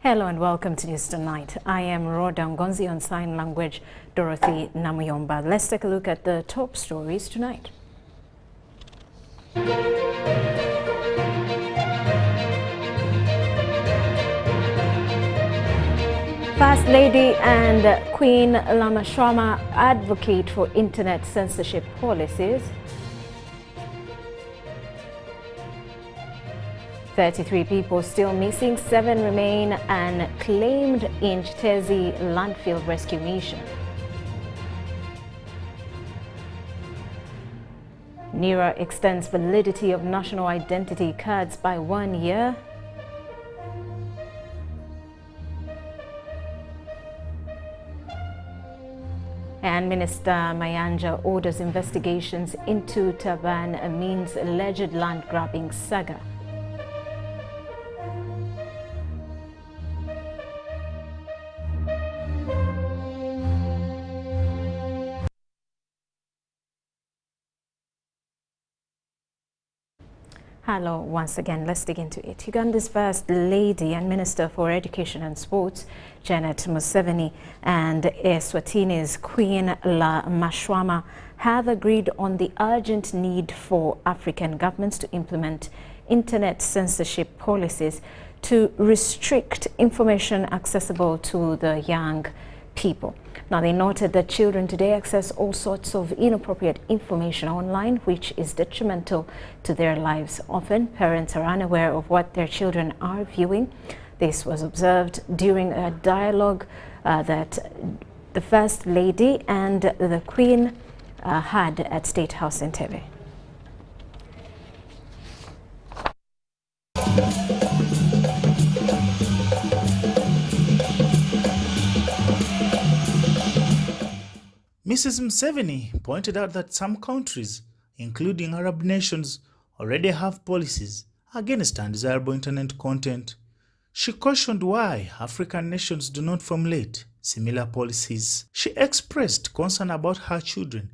Hello and welcome to News Tonight. I am Rhoda Ngonzi, on sign language, Dorothy Namuyomba. Let's take a look at the top stories tonight. First Lady and Queen Lamashrama advocate for internet censorship policies. 33 people still missing, 7 remain unclaimed in Chitezi Landfill rescue mission. NIRA extends validity of national identity cards by 1 year. And Minister Mayanja orders investigations into Taban Amin's alleged land grabbing saga. Hello once again, let's dig into it. Uganda's First Lady and Minister for Education and Sports, Janet Museveni, and Eswatini's Queen Lamashrama have agreed on the urgent need for African governments to implement internet censorship policies to restrict information accessible to the young people. Now, they noted that children today access all sorts of inappropriate information online, which is detrimental to their lives. Often, parents are unaware of what their children are viewing. This was observed during a dialogue that the First Lady and the Queen had at State House in Entebbe. Mrs. Museveni pointed out that some countries, including Arab nations, already have policies against undesirable internet content. She cautioned why African nations do not formulate similar policies. She expressed concern about her children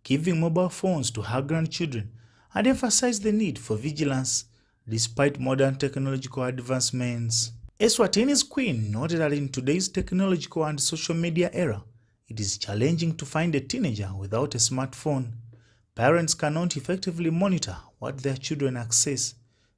giving mobile phones to her grandchildren and emphasized the need for vigilance despite modern technological advancements. Eswatini's Queen noted that in today's technological and social media era, it is challenging to find a teenager without a smartphone. Parents cannot effectively monitor what their children access.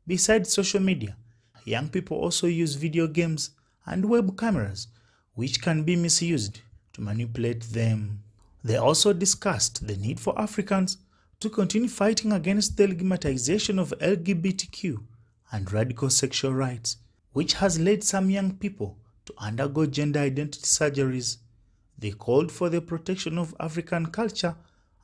Besides social media, young people also use video games and web cameras, which can be misused to manipulate them. They also discussed the need for Africans to continue fighting against the stigmatization of LGBTQ and radical sexual rights, which has led some young people to undergo gender identity surgeries. They called for the protection of African culture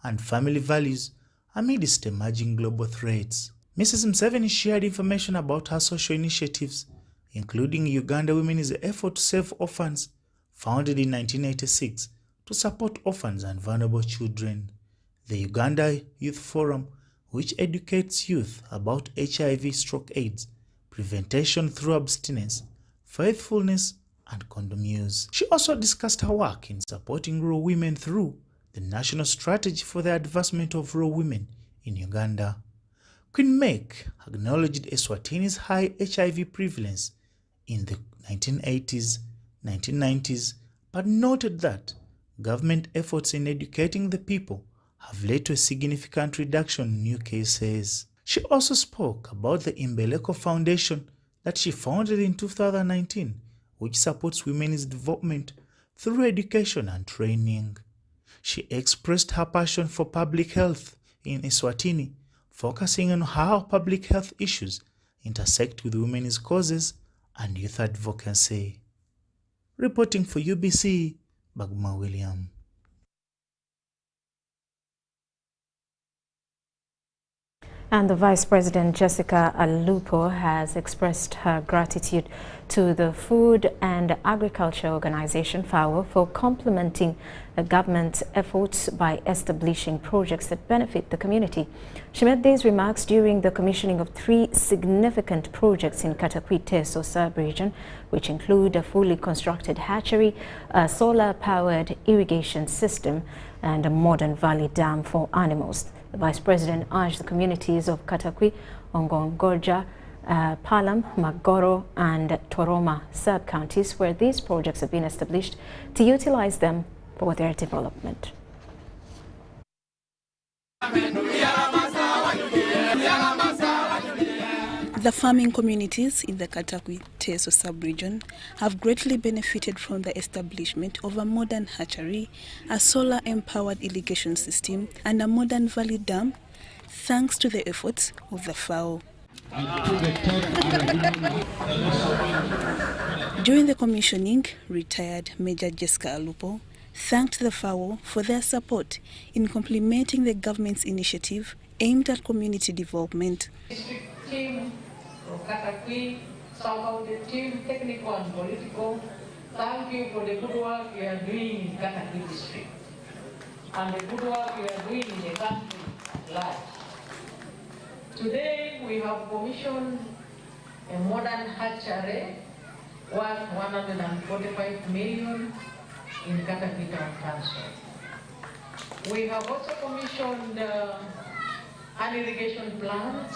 and family values amidst emerging global threats. Mrs. Museveni shared information about her social initiatives, including Uganda Women's Effort to Save Orphans, founded in 1986 to support orphans and vulnerable children, the Uganda Youth Forum, which educates youth about HIV/AIDS, prevention through abstinence, faithfulness, and condom use. She also discussed her work in supporting rural women through the National Strategy for the Advancement of Rural Women in Uganda. Queen Meg acknowledged Eswatini's high HIV prevalence in the 1980s, 1990s, but noted that government efforts in educating the people have led to a significant reduction in new cases. She also spoke about the Imbeleko Foundation that she founded in 2019, which supports women's development through education and training. She expressed her passion for public health in Eswatini, focusing on how public health issues intersect with women's causes and youth advocacy. Reporting for UBC, Baguma William. And the Vice President Jessica Alupo has expressed her gratitude to the Food and Agriculture Organization FAO for complementing the government's efforts by establishing projects that benefit the community. She made these remarks during the commissioning of 3 significant projects in Katakwiteso sub-region, which include a fully constructed hatchery, a solar-powered irrigation system, and a modern valley dam for animals. The Vice President urged the communities of Katakwi, Ongongorja, Palam, Magoro, and Toroma sub-counties, where these projects have been established to utilize them for their development. The farming communities in the Katakwi-Teso sub-region have greatly benefited from the establishment of a modern hatchery, a solar-empowered irrigation system, and a modern valley dam, thanks to the efforts of the FAO. During the commissioning, retired Major Jessica Alupo thanked the FAO for their support in complementing the government's initiative aimed at community development. Team from Katakwi, somehow the team, technical and political, thank you for the good work you are doing in Katakwi district and the good work you are doing in the country at large. Today we have commissioned a modern hatchery worth 145 million in Katakwi Town Council. We have also commissioned an irrigation plant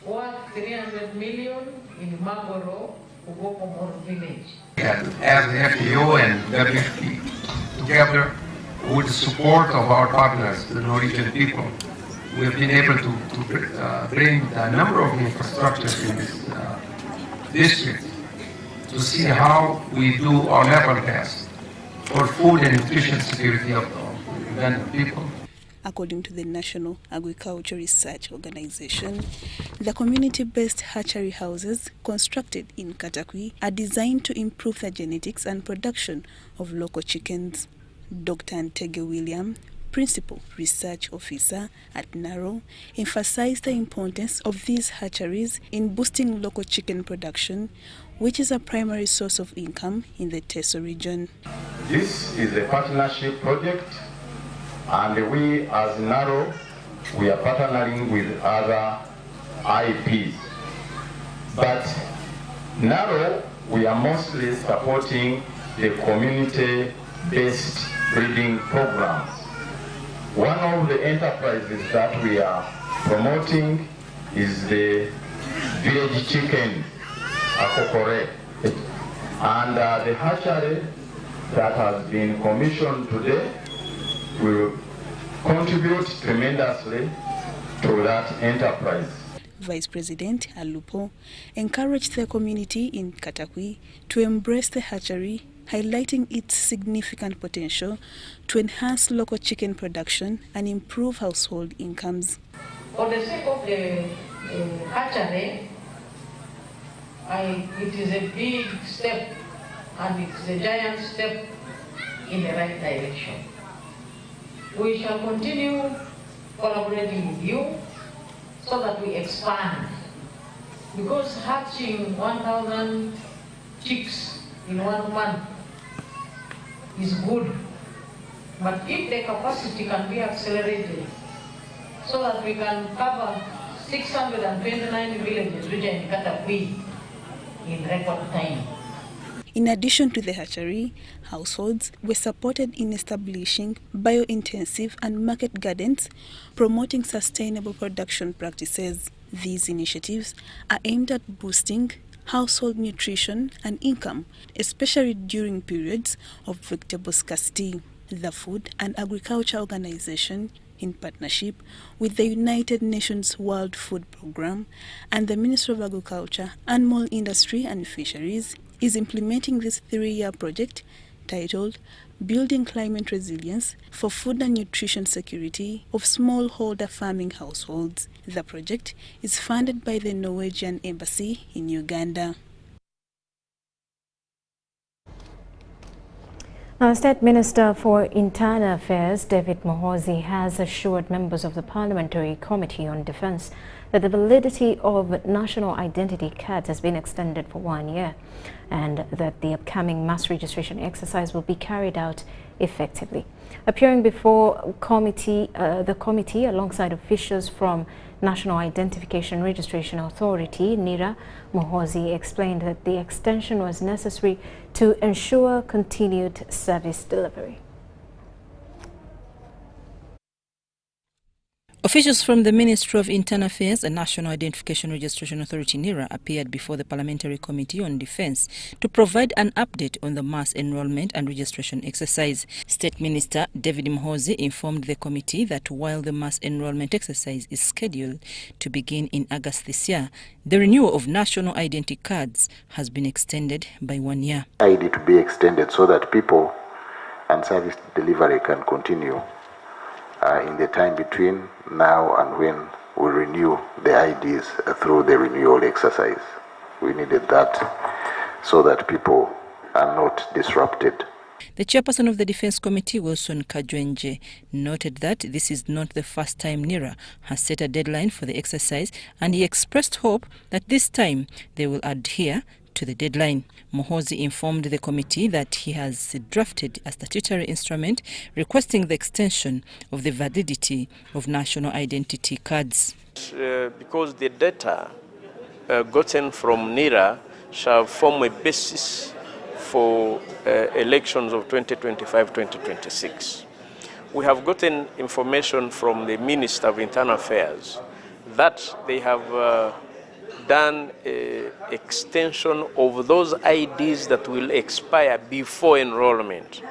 worth 300 million in Magoro, Ugopomor village. And as the FAO and WFP, together with the support of our partners, the Norwegian people, we have been able to bring a number of infrastructures in this district to see how we do our level best for food and nutrition security of the Ugandan people. According to the National Agriculture Research Organization, the community-based hatchery houses constructed in Katakwi are designed to improve the genetics and production of local chickens. Dr. Ntege William, Principal Research Officer at NIRA, emphasized the importance of these hatcheries in boosting local chicken production, which is a primary source of income in the Teso region. This is a partnership project, and we as NIRA, we are partnering with other IPs. But NIRA, we are mostly supporting the community-based breeding programs. One of the enterprises that we are promoting is the village chicken, Akokore. And the hatchery that has been commissioned today will contribute tremendously to that enterprise. Vice President Alupo encouraged the community in Katakwi to embrace the hatchery, highlighting its significant potential to enhance local chicken production and improve household incomes. For the sake of the hatchery, it is a big step and it's a giant step in the right direction. We shall continue collaborating with you so that we expand. Because hatching 1,000 chicks in 1 month is good. But if the capacity can be accelerated so that we can cover 629 villages which are in Katakwi in record time. In addition to the hatchery, households were supported in establishing bio-intensive and market gardens, promoting sustainable production practices. These initiatives are aimed at boosting household nutrition and income, especially during periods of vegetable scarcity. The Food and Agriculture Organization, in partnership with the United Nations World Food Programme and the Ministry of Agriculture, Animal Industry and Fisheries, is implementing this 3-year project titled Building Climate Resilience for Food and Nutrition Security of Smallholder Farming Households. The project is funded by the Norwegian Embassy in Uganda. State Minister for Internal Affairs David Muhoozi has assured members of the Parliamentary Committee on Defence that the validity of national identity cards has been extended for 1 year and that the upcoming mass registration exercise will be carried out effectively. Appearing before the committee alongside officials from National Identification Registration Authority, NIRA, Muhoozi explained that the extension was necessary to ensure continued service delivery. Officials from the Ministry of Internal Affairs and National Identification Registration Authority NIRA appeared before the Parliamentary Committee on Defence to provide an update on the mass enrolment and registration exercise. State Minister David Muhoozi informed the committee that while the mass enrolment exercise is scheduled to begin in August this year, the renewal of national identity cards has been extended by 1 year. ID to be extended so that people and service delivery can continue in the time between now and when we renew the IDs through the renewal exercise. We needed that so that people are not disrupted. The chairperson of the Defence Committee, Wilson Kajwenje, noted that this is not the first time NIRA has set a deadline for the exercise, and he expressed hope that this time they will adhere to the deadline. Muhoozi informed the committee that he has drafted a statutory instrument requesting the extension of the validity of national identity cards. Because the data gotten from NIRA shall form a basis for elections of 2025-2026. We have gotten information from the Minister of Internal Affairs that they have done an extension of those IDs that will expire before enrollment.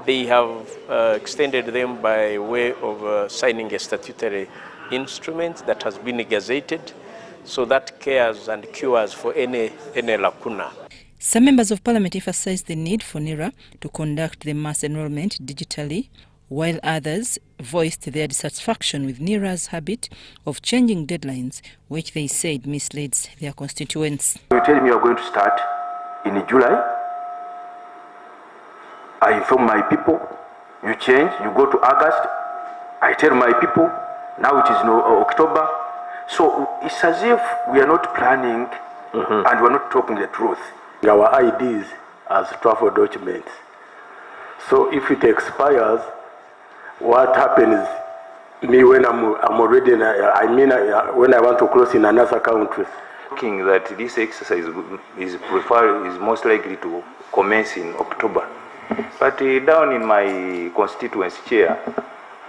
They have extended them by way of signing a statutory instrument that has been gazetted, so that cares and cures for any lacuna. Some members of Parliament emphasized the need for NIRA to conduct the mass enrolment digitally, while others voiced their dissatisfaction with NIRA's habit of changing deadlines, which they said misleads their constituents. You tell me you're going to start in July. I inform my people. You change, you go to August. I tell my people, now it is October. So it's as if we are not planning and we're not talking the truth. Our IDs as travel documents. So if it expires, what happens me when I'm already when I want to close in another country? Thinking that this exercise is most likely to commence in October. But down in my constituency chair,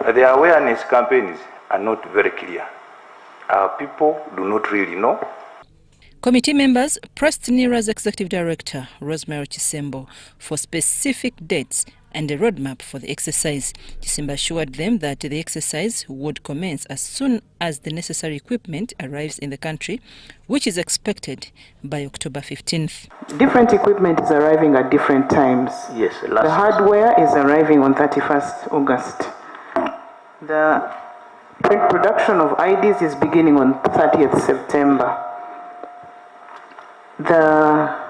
the awareness campaigns are not very clear. Our people do not really know. Committee members pressed NIRA's Executive Director, Rosemary Chisembo, for specific dates and a roadmap for the exercise. Chisembo assured them that the exercise would commence as soon as the necessary equipment arrives in the country, which is expected by October 15th. Different equipment is arriving at different times. Yes, the hardware is arriving on 31st August. The production of IDs is beginning on 30th September. The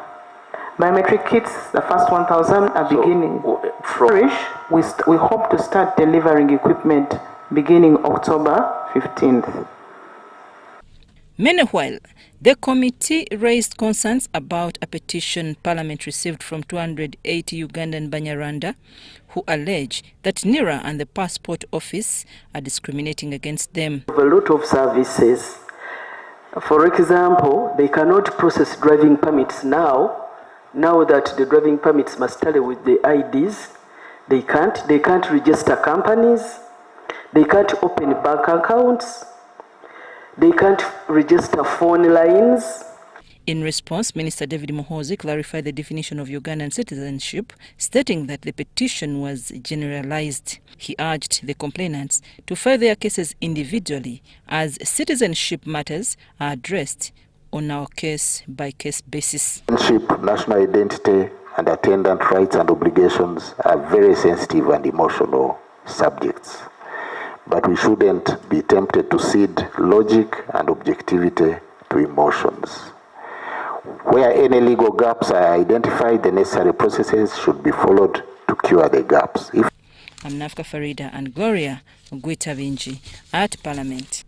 biometric kits, the first 1,000 are beginning. We hope to start delivering equipment beginning October 15th. Meanwhile, the committee raised concerns about a petition Parliament received from 280 Ugandan Banyarwanda who allege that NIRA and the Passport Office are discriminating against them. A lot of services. For example, they cannot process driving permits now that the driving permits must tally with the IDs. They can't register companies. They can't open bank accounts. They can't register phone lines. In response, Minister David Muhoozi clarified the definition of Ugandan citizenship, stating that the petition was generalized. He urged the complainants to file their cases individually, as citizenship matters are addressed on a case-by-case basis. Citizenship, national identity, and attendant rights and obligations are very sensitive and emotional subjects. But we shouldn't be tempted to cede logic and objectivity to emotions. Where any legal gaps are identified, the necessary processes should be followed to cure the gaps. I'm Nafka Farida and Gloria Gwita Vinji at Parliament.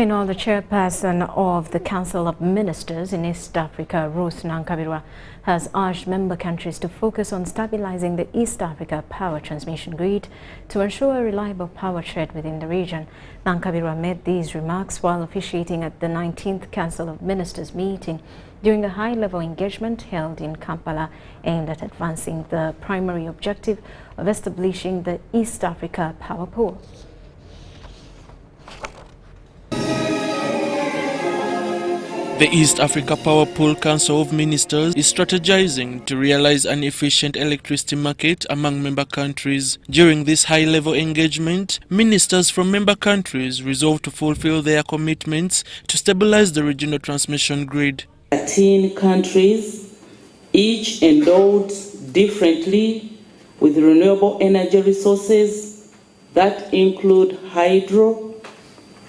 Meanwhile, the chairperson of the Council of Ministers in East Africa, Ruth Nankabirwa, has urged member countries to focus on stabilizing the East Africa power transmission grid to ensure a reliable power trade within the region. Nankabirwa made these remarks while officiating at the 19th Council of Ministers meeting during a high-level engagement held in Kampala aimed at advancing the primary objective of establishing the East Africa power pool. The East Africa Power Pool Council of Ministers is strategizing to realize an efficient electricity market among member countries. During this high-level engagement, ministers from member countries resolved to fulfill their commitments to stabilize the regional transmission grid. 13 countries, each endowed differently with renewable energy resources that include hydro,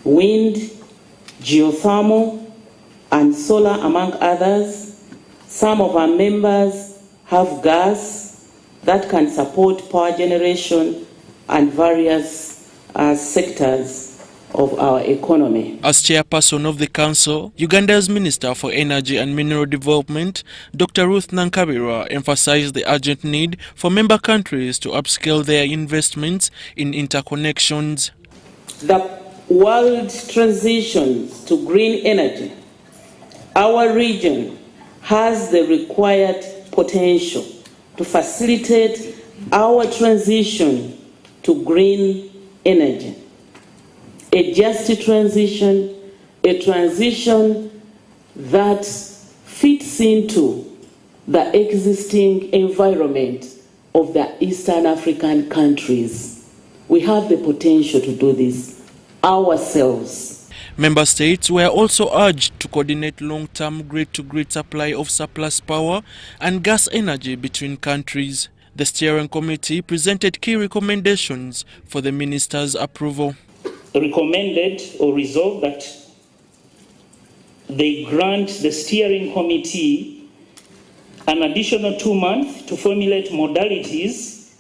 wind, geothermal, and solar, among others. Some of our members have gas that can support power generation and various sectors of our economy. As chairperson of the council, Uganda's Minister for Energy and Mineral Development, Dr. Ruth Nankabirwa, emphasized the urgent need for member countries to upscale their investments in interconnections. The world transitions to green energy. Our region has the required potential to facilitate our transition to green energy. A just transition, a transition that fits into the existing environment of the Eastern African countries. We have the potential to do this ourselves. Member states were also urged to coordinate long-term grid-to-grid supply of surplus power and gas energy between countries. The steering committee presented key recommendations for the ministers' approval. Recommended or resolved that they grant the steering committee an additional 2 months to formulate modalities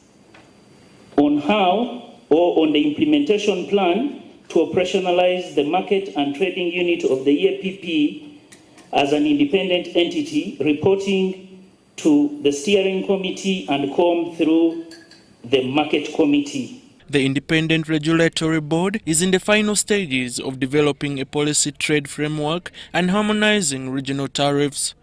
on how or on the implementation plan to operationalize the market and trading unit of the EAPP as an independent entity, reporting to the steering committee and come through the market committee. The Independent Regulatory Board is in the final stages of developing a policy trade framework and harmonizing regional tariffs.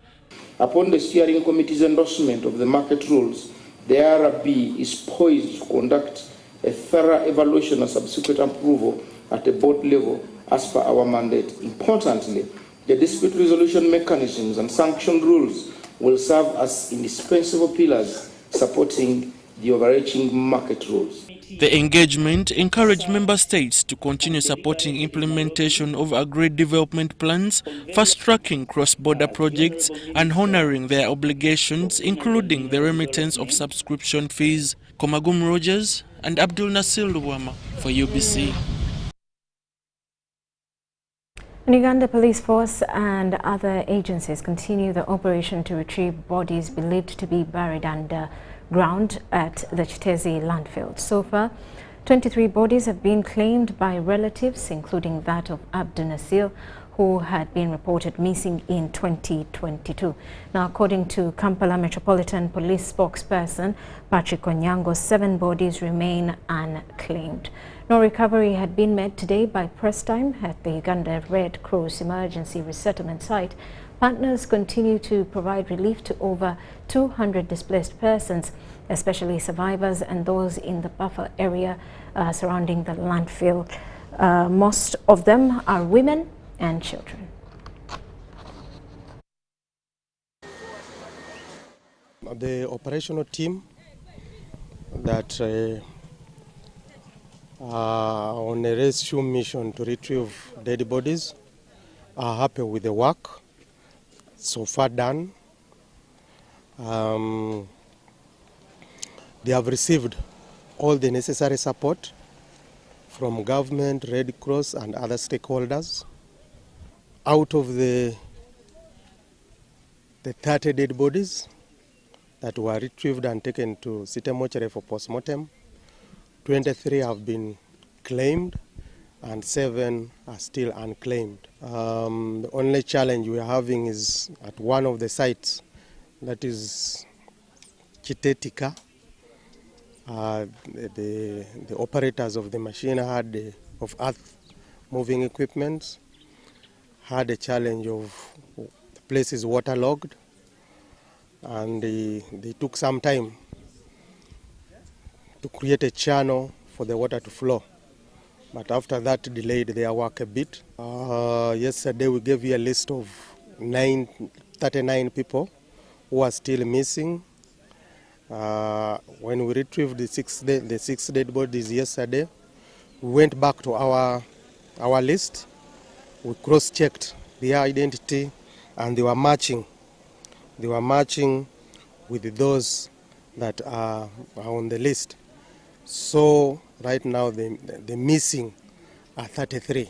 Upon the steering committee's endorsement of the market rules, the IRB is poised to conduct a thorough evaluation and subsequent approval at a board level as per our mandate. Importantly, the dispute resolution mechanisms and sanction rules will serve as indispensable pillars supporting the overarching market rules. The engagement encouraged member states to continue supporting implementation of agreed development plans, fast-tracking cross-border projects and honoring their obligations, including the remittance of subscription fees. Komagum Rogers and Abdul Nasir Luwama for UBC. Uganda Police Force and other agencies continue the operation to retrieve bodies believed to be buried underground at the Chitezi landfill. So far, 23 bodies have been claimed by relatives, including that of Abdul Nasir, who had been reported missing in 2022. Now, according to Kampala Metropolitan Police spokesperson Patrick Onyango, 7 bodies remain unclaimed. No recovery had been made today by press time at the Uganda Red Cross emergency resettlement site. Partners continue to provide relief to over 200 displaced persons, especially survivors and those in the buffer area surrounding the landfill. Most of them are women and children. The operational team that on a rescue mission to retrieve dead bodies are happy with the work so far done. They have received all the necessary support from government, Red Cross and other stakeholders. Out of the 30 dead bodies that were retrieved and taken to City Mortuary for postmortem, 23 have been claimed and 7 are still unclaimed. The only challenge we are having is at one of the sites, that is Chitetika. The operators of the machine of earth moving equipment had a challenge of the place is waterlogged, and they took some time to create a channel for the water to flow. But after that, delayed their work a bit. Yesterday we gave you a list of 39 people who are still missing. When we retrieved the six dead bodies yesterday, we went back to our list. We cross-checked their identity, and they were matching. They were matching with those that are on the list. So right now the missing are 33.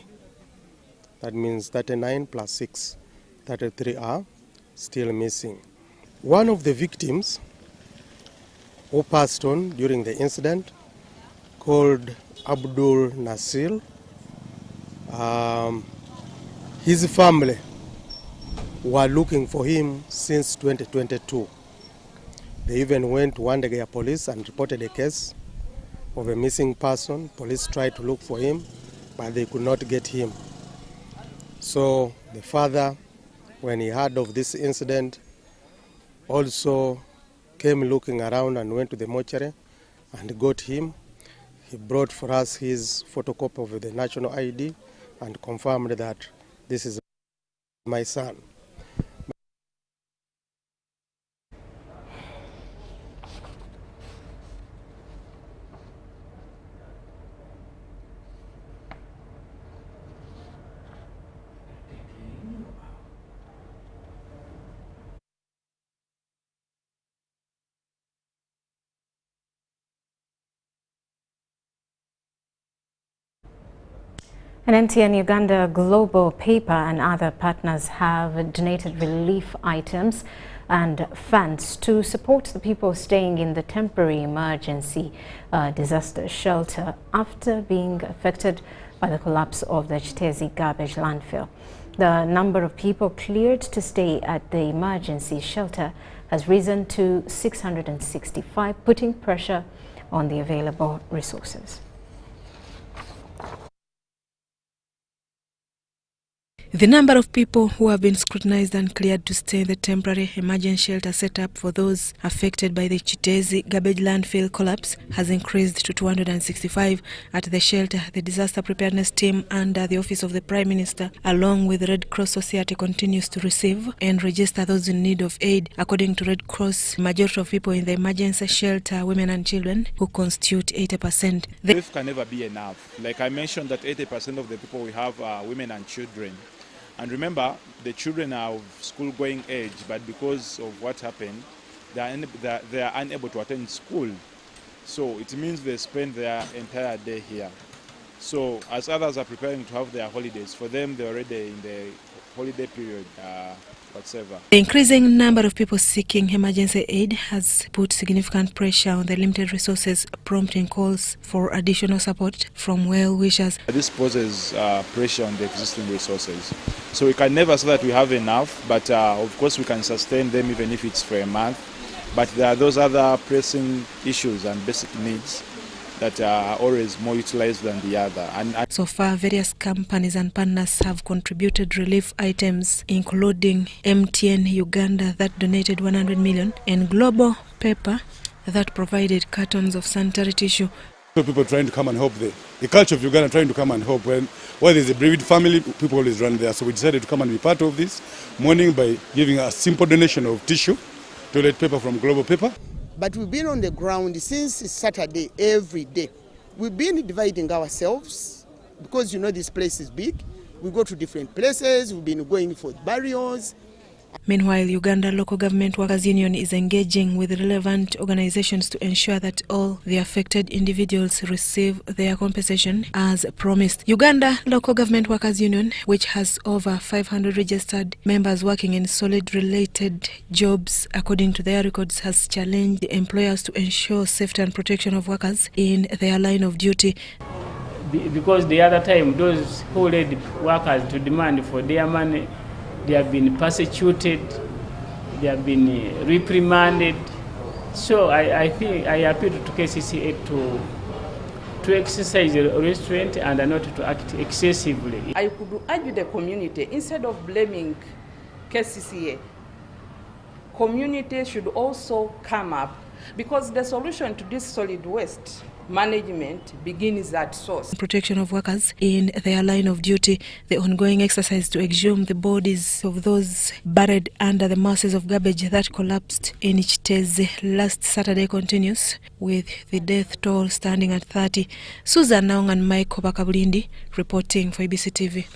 That means 39 plus 6, 33 are still missing. One of the victims who passed on during the incident, called Abdul Nasir, his family were looking for him since 2022. They even went to Wandegea police and reported a case of a missing person. Police tried to look for him, but they could not get him. So the father, when he heard of this incident, also came looking around and went to the mortuary and got him. He brought for us his photocopy of the national ID and confirmed that this is my son. And NTN Uganda Global Paper and other partners have donated relief items and funds to support the people staying in the temporary emergency disaster shelter after being affected by the collapse of the Chitezi garbage landfill. The number of people cleared to stay at the emergency shelter has risen to 665, putting pressure on the available resources. The number of people who have been scrutinized and cleared to stay in the temporary emergency shelter set up for those affected by the Chitezi garbage landfill collapse has increased to 265 at the shelter. The disaster preparedness team under the Office of the Prime Minister, along with the Red Cross Society, continues to receive and register those in need of aid. According to Red Cross, the majority of people in the emergency shelter are women and children, who constitute 80%. Relief can never be enough. Like I mentioned, that 80% of the people we have are women and children. And remember, the children are of school-going age, but because of what happened, they are unable to attend school. So it means they spend their entire day here. So as others are preparing to have their holidays, for them they're already in the holiday period, whatsoever. The increasing number of people seeking emergency aid has put significant pressure on the limited resources, prompting calls for additional support from well-wishers. This poses pressure on the existing resources. So we can never say that we have enough, but of course we can sustain them even if it's for a month. But there are those other pressing issues and basic needs that are always more utilized than the other. And so far, various companies and partners have contributed relief items, including MTN Uganda that donated 100 million and Global Paper that provided cartons of sanitary tissue. So people trying to come and help the culture of Uganda, trying to come and help. When there's a bereaved family, people always run there. So we decided to come and be part of this morning by giving a simple donation of tissue, toilet paper from Global Paper. But we've been on the ground since Saturday every day. We've been dividing ourselves because this place is big. We go to different places. We've been going for burials. Meanwhile, Uganda Local Government Workers Union is engaging with relevant organizations to ensure that all the affected individuals receive their compensation as promised. Uganda Local Government Workers Union, which has over 500 registered members working in solid-related jobs, according to their records, has challenged employers to ensure safety and protection of workers in their line of duty. because the other time those who led workers to demand for their money, they have been persecuted, they have been reprimanded. So I think I appeal to KCCA to exercise restraint and not to act excessively. I could urge the community, instead of blaming KCCA, community should also come up, because the solution to this solid waste management begins at source. Protection of workers in their line of duty, the ongoing exercise to exhume the bodies of those buried under the masses of garbage that collapsed in Chitezi last Saturday continues, with the death toll standing at 30. Susan Naung and Mike Obakabulindi reporting for ABC TV.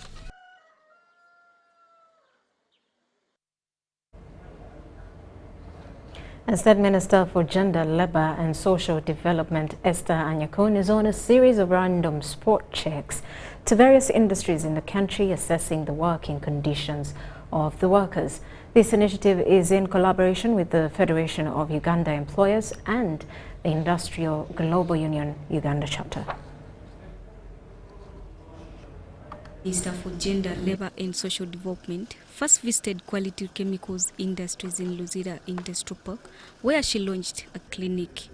And State Minister for Gender, Labour and Social Development, Esther Anyakon, is on a series of random spot checks to various industries in the country, assessing the working conditions of the workers. This initiative is in collaboration with the Federation of Uganda Employers and the Industrial Global Union Uganda chapter. Minister for Gender, Labour and Social Development first visited Quality Chemicals Industries in Luzira Industrial Park, where she launched a clinic.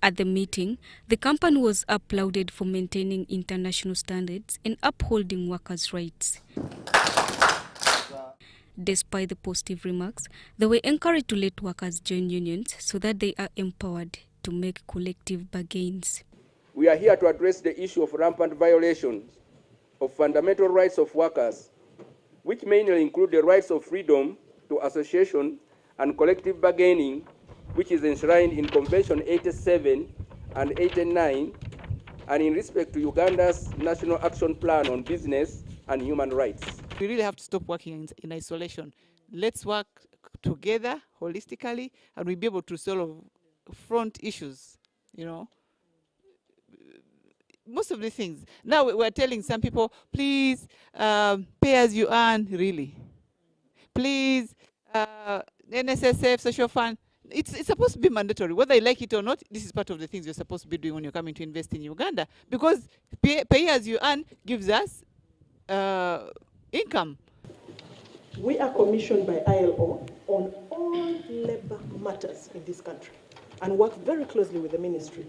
At the meeting, the company was applauded for maintaining international standards and upholding workers' rights. Despite the positive remarks, they were encouraged to let workers join unions so that they are empowered to make collective bargains. We are here to address the issue of rampant violations of fundamental rights of workers, which mainly include the rights of freedom to association and collective bargaining, which is enshrined in Convention 87 and 89, and in respect to Uganda's National Action Plan on Business and Human Rights. We really have to stop working in isolation. Let's work together holistically, and we'll be able to solve front issues, you know. Most of the things. Now we're telling some people, please pay as you earn, really. Please, NSSF, social fund. It's supposed to be mandatory. Whether you like it or not, this is part of the things you're supposed to be doing when you're coming to invest in Uganda. Because pay as you earn gives us income. We are commissioned by ILO on all labor matters in this country and work very closely with the ministry.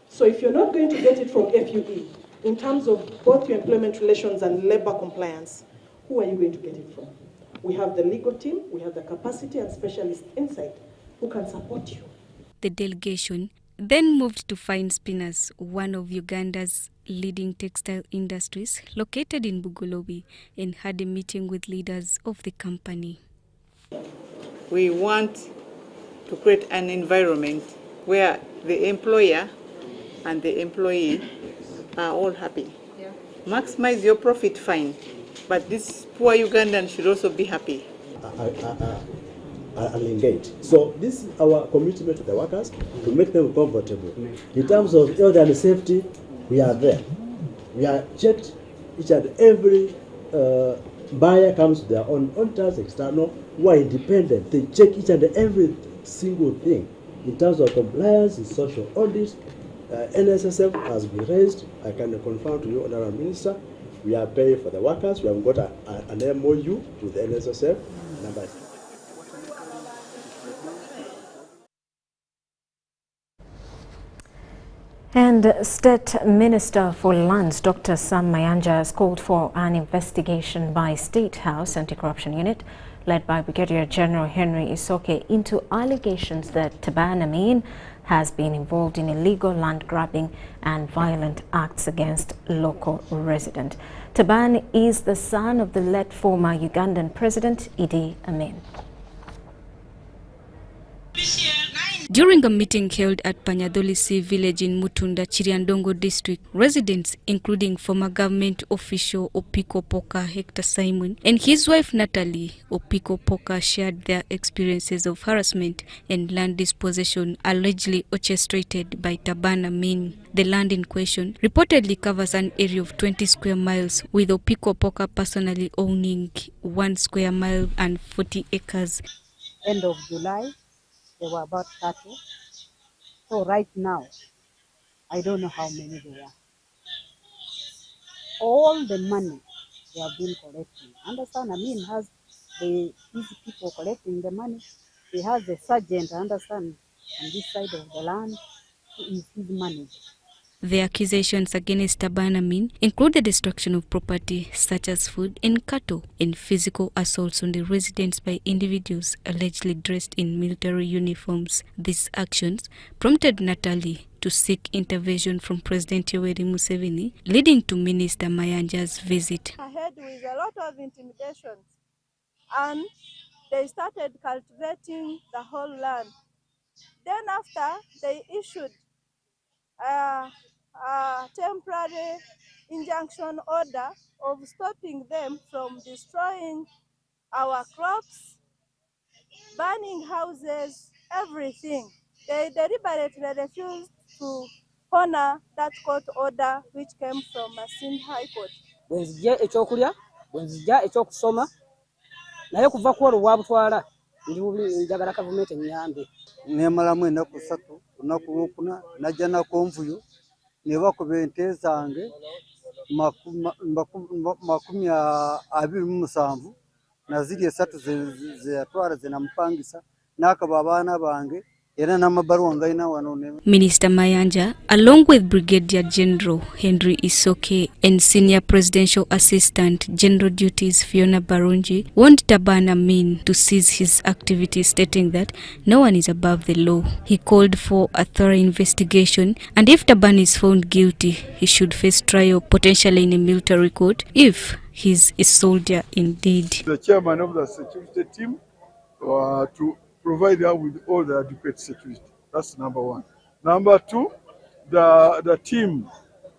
So if you're not going to get it from FUE, in terms of both your employment relations and labor compliance, who are you going to get it from? We have the legal team, we have the capacity and specialists inside who can support you. The delegation then moved to Fine Spinners, one of Uganda's leading textile industries, located in Bugolobi, and had a meeting with leaders of the company. We want to create an environment where the employer and the employee are all happy. Yeah. Maximize your profit, fine, but this poor Ugandan should also be happy. Are engaged. So this is our commitment to the workers to make them comfortable. In terms of health and safety, we are there. We are checked each and every buyer comes to their own auditors, external, who are independent. They check each and every single thing. In terms of compliance, in social audit, NSSF has been raised. I can confirm to you, Honorable Minister, we are paying for the workers. We have got an MOU with the NSSF. And State Minister for Lands, Dr. Sam Mayanja, has called for an investigation by State House Anti-Corruption Unit, led by Brigadier General Henry Isoke, into allegations that Taban Amin has been involved in illegal land grabbing and violent acts against local residents. Taban is the son of the late former Ugandan President Idi Amin. During a meeting held at Panyadolisi village in Mutunda, Chiriandongo district, residents, including former government official Opiko Poka Hector Simon and his wife Natalie Opiko Poka, shared their experiences of harassment and land dispossession allegedly orchestrated by Taban Amin. The land in question reportedly covers an area of 20 square miles, with Opiko Poka personally owning 1 square mile and 40 acres. End of July, there were about 30 So right now, I don't know how many there are. All the money they have been collecting. Understand? I mean, these people collecting the money. He has a sergeant, understand, on this side of the land, who is his manager. The accusations against Taban Amin include the destruction of property such as food and cattle and physical assaults on the residents by individuals allegedly dressed in military uniforms. These actions prompted Natalie to seek intervention from President Yoweri Museveni, leading to Minister Mayanja's visit. Ahead with a lot of intimidations, and they started cultivating the whole land. Then after, they issued a temporary injunction order of stopping them from destroying our crops, burning houses, everything. They deliberately refused to honor that court order which came from Masindi High Court. Bwenzija ekyokulya, bwenzija ekyokusoma, naye kuva ku olwo bwabutwala njagala gavumenti ennyambe. Nemalamu ennaku 3 olunaku lwokuna najja na konvuyo ne bakuba ente zange 27 na ziri 3 ze yatwala ze namupangisa n'akaba abaana bange era n'amabaluwa ngayina wano. Minister Mayanja, along with Brigadier General Henry Isoke and Senior Presidential Assistant General Duties Fiona Barungi, warned Taban Amin to cease his activities, stating that no one is above the law. He called for a thorough investigation, and if Taban is found guilty, he should face trial, potentially in a military court, if he's a soldier indeed. The chairman of the security team to provide her with all the adequate security. That's number 1. Number 2, the team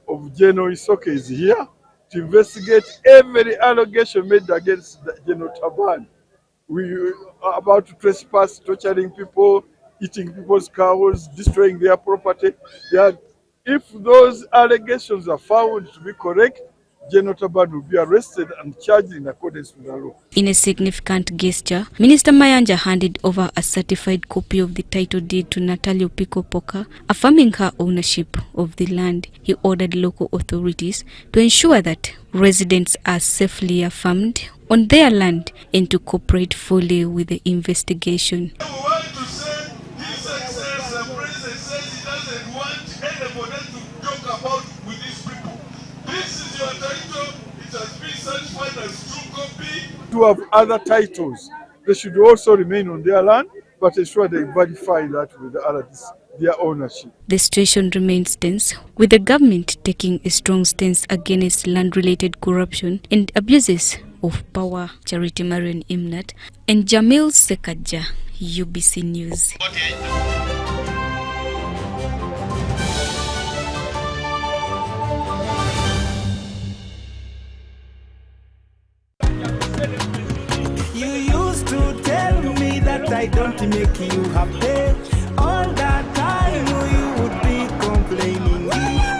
of General Isoke is here to investigate every allegation made against General Taban. We are about to trespass, torturing people, eating people's cows, destroying their property. If those allegations are found to be correct, General Taban will be arrested and charged in accordance with the law. In a significant gesture, Minister Mayanja handed over a certified copy of the title deed to Natalie Opiko-Poka, affirming her ownership of the land. He ordered local authorities to ensure that residents are safely affirmed on their land and to cooperate fully with the investigation. To have other titles, they should also remain on their land, but ensure they verify that with their ownership. The situation remains tense, with the government taking a strong stance against land-related corruption and abuses of power. Charity Marion Imnat and Jamil Sekaja, UBC News. I don't make you happy. All that time you would be complaining.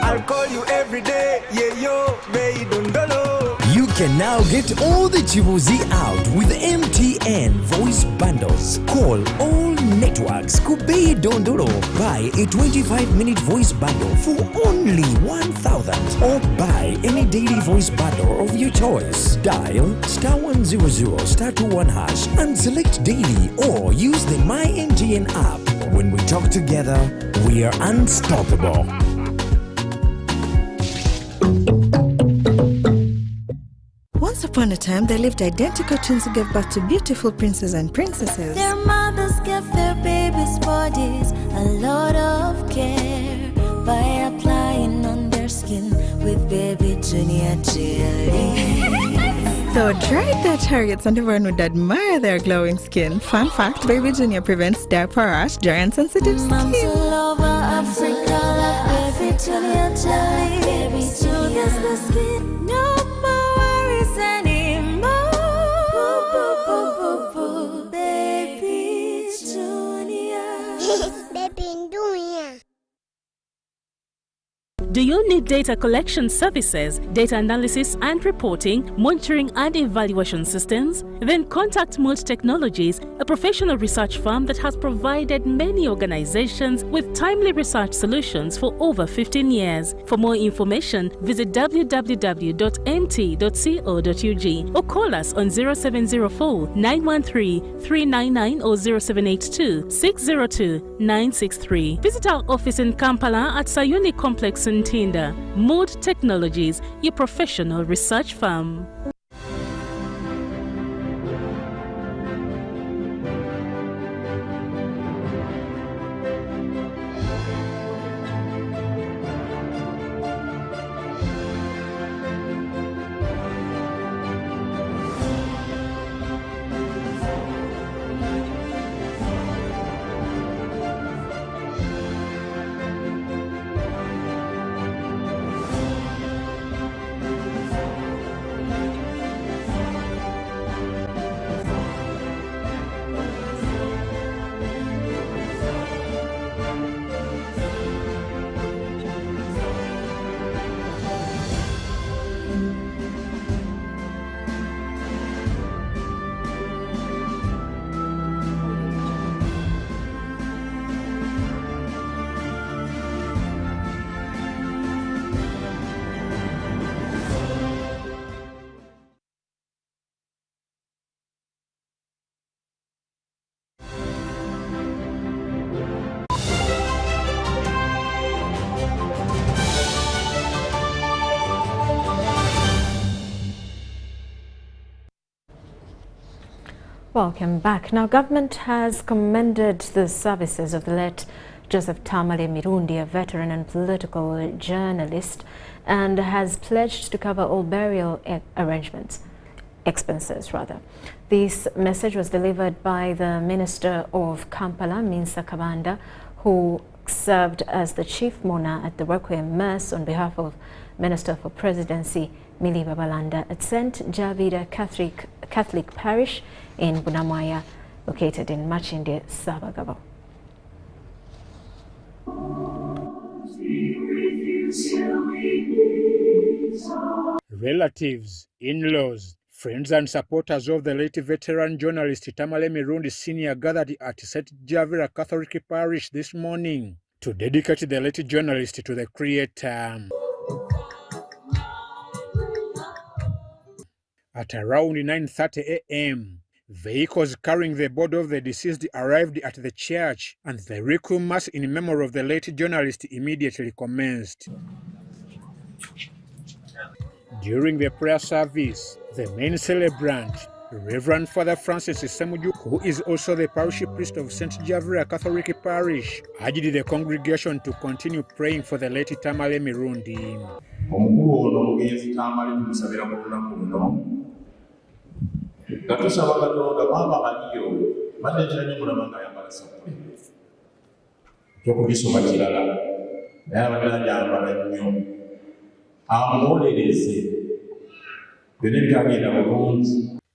I'll call you every day. Yeah, yo, baby, don't know. You can now get all the Chibuzi out with MTN voice bundles. Call all networks. Kubei Dondoro. Buy a 25-minute voice bundle for only 1,000. Or buy any daily voice bundle of your choice. Dial *100 *21 hash and select daily, or use the My MTN app. When we talk together, we are unstoppable. Once upon a time, there lived identical twins who gave birth to beautiful princes and princesses. Their mothers gave their babies' bodies a lot of care by applying on their skin with baby Junior jelly. Though dried their chariots and everyone would admire their glowing skin. Fun fact, baby Junior prevents diaper rash, dry and sensitive skin. Moms all over Africa love baby Junior jelly. Baby Junior the skin, no more worries anymore. Baby Junior. Baby Junior. Do you need need data collection services, data analysis and reporting, monitoring and evaluation systems? Then contact Mold Technologies, a professional research firm that has provided many organizations with timely research solutions for over 15 years. For more information, visit www.mt.co.ug or call us on 0704 913 399 or 0782 602 963. Visit our office in Kampala at Sayuni Complex in Tinda. Mood Technologies, your professional research firm. Welcome back. Now, government has commended the services of the late Joseph Tamale Mirundi, a veteran and political journalist, and has pledged to cover all burial expenses. This message was delivered by the Minister of Kampala, Minsa Kabanda, who served as the chief mourner at the Requiem Mass on behalf of Minister for Presidency, Millie Babalanda, at St. Javida Catholic Parish in Bunamwaya, located in Machinde, Sabagabo. Relatives, in-laws, friends and supporters of the late veteran journalist Tamale Mirundi Sr. gathered at St. Javira Catholic Parish this morning to dedicate the late journalist to the Creator. At around 9:30 a.m., vehicles carrying the body of the deceased arrived at the church, and the Requiem Mass in memory of the late journalist immediately commenced. During the prayer service, the main celebrant, Reverend Father Francis Semuju, who is also the parish priest of St. Javira Catholic Parish, urged the congregation to continue praying for the late Tamale Mirundi.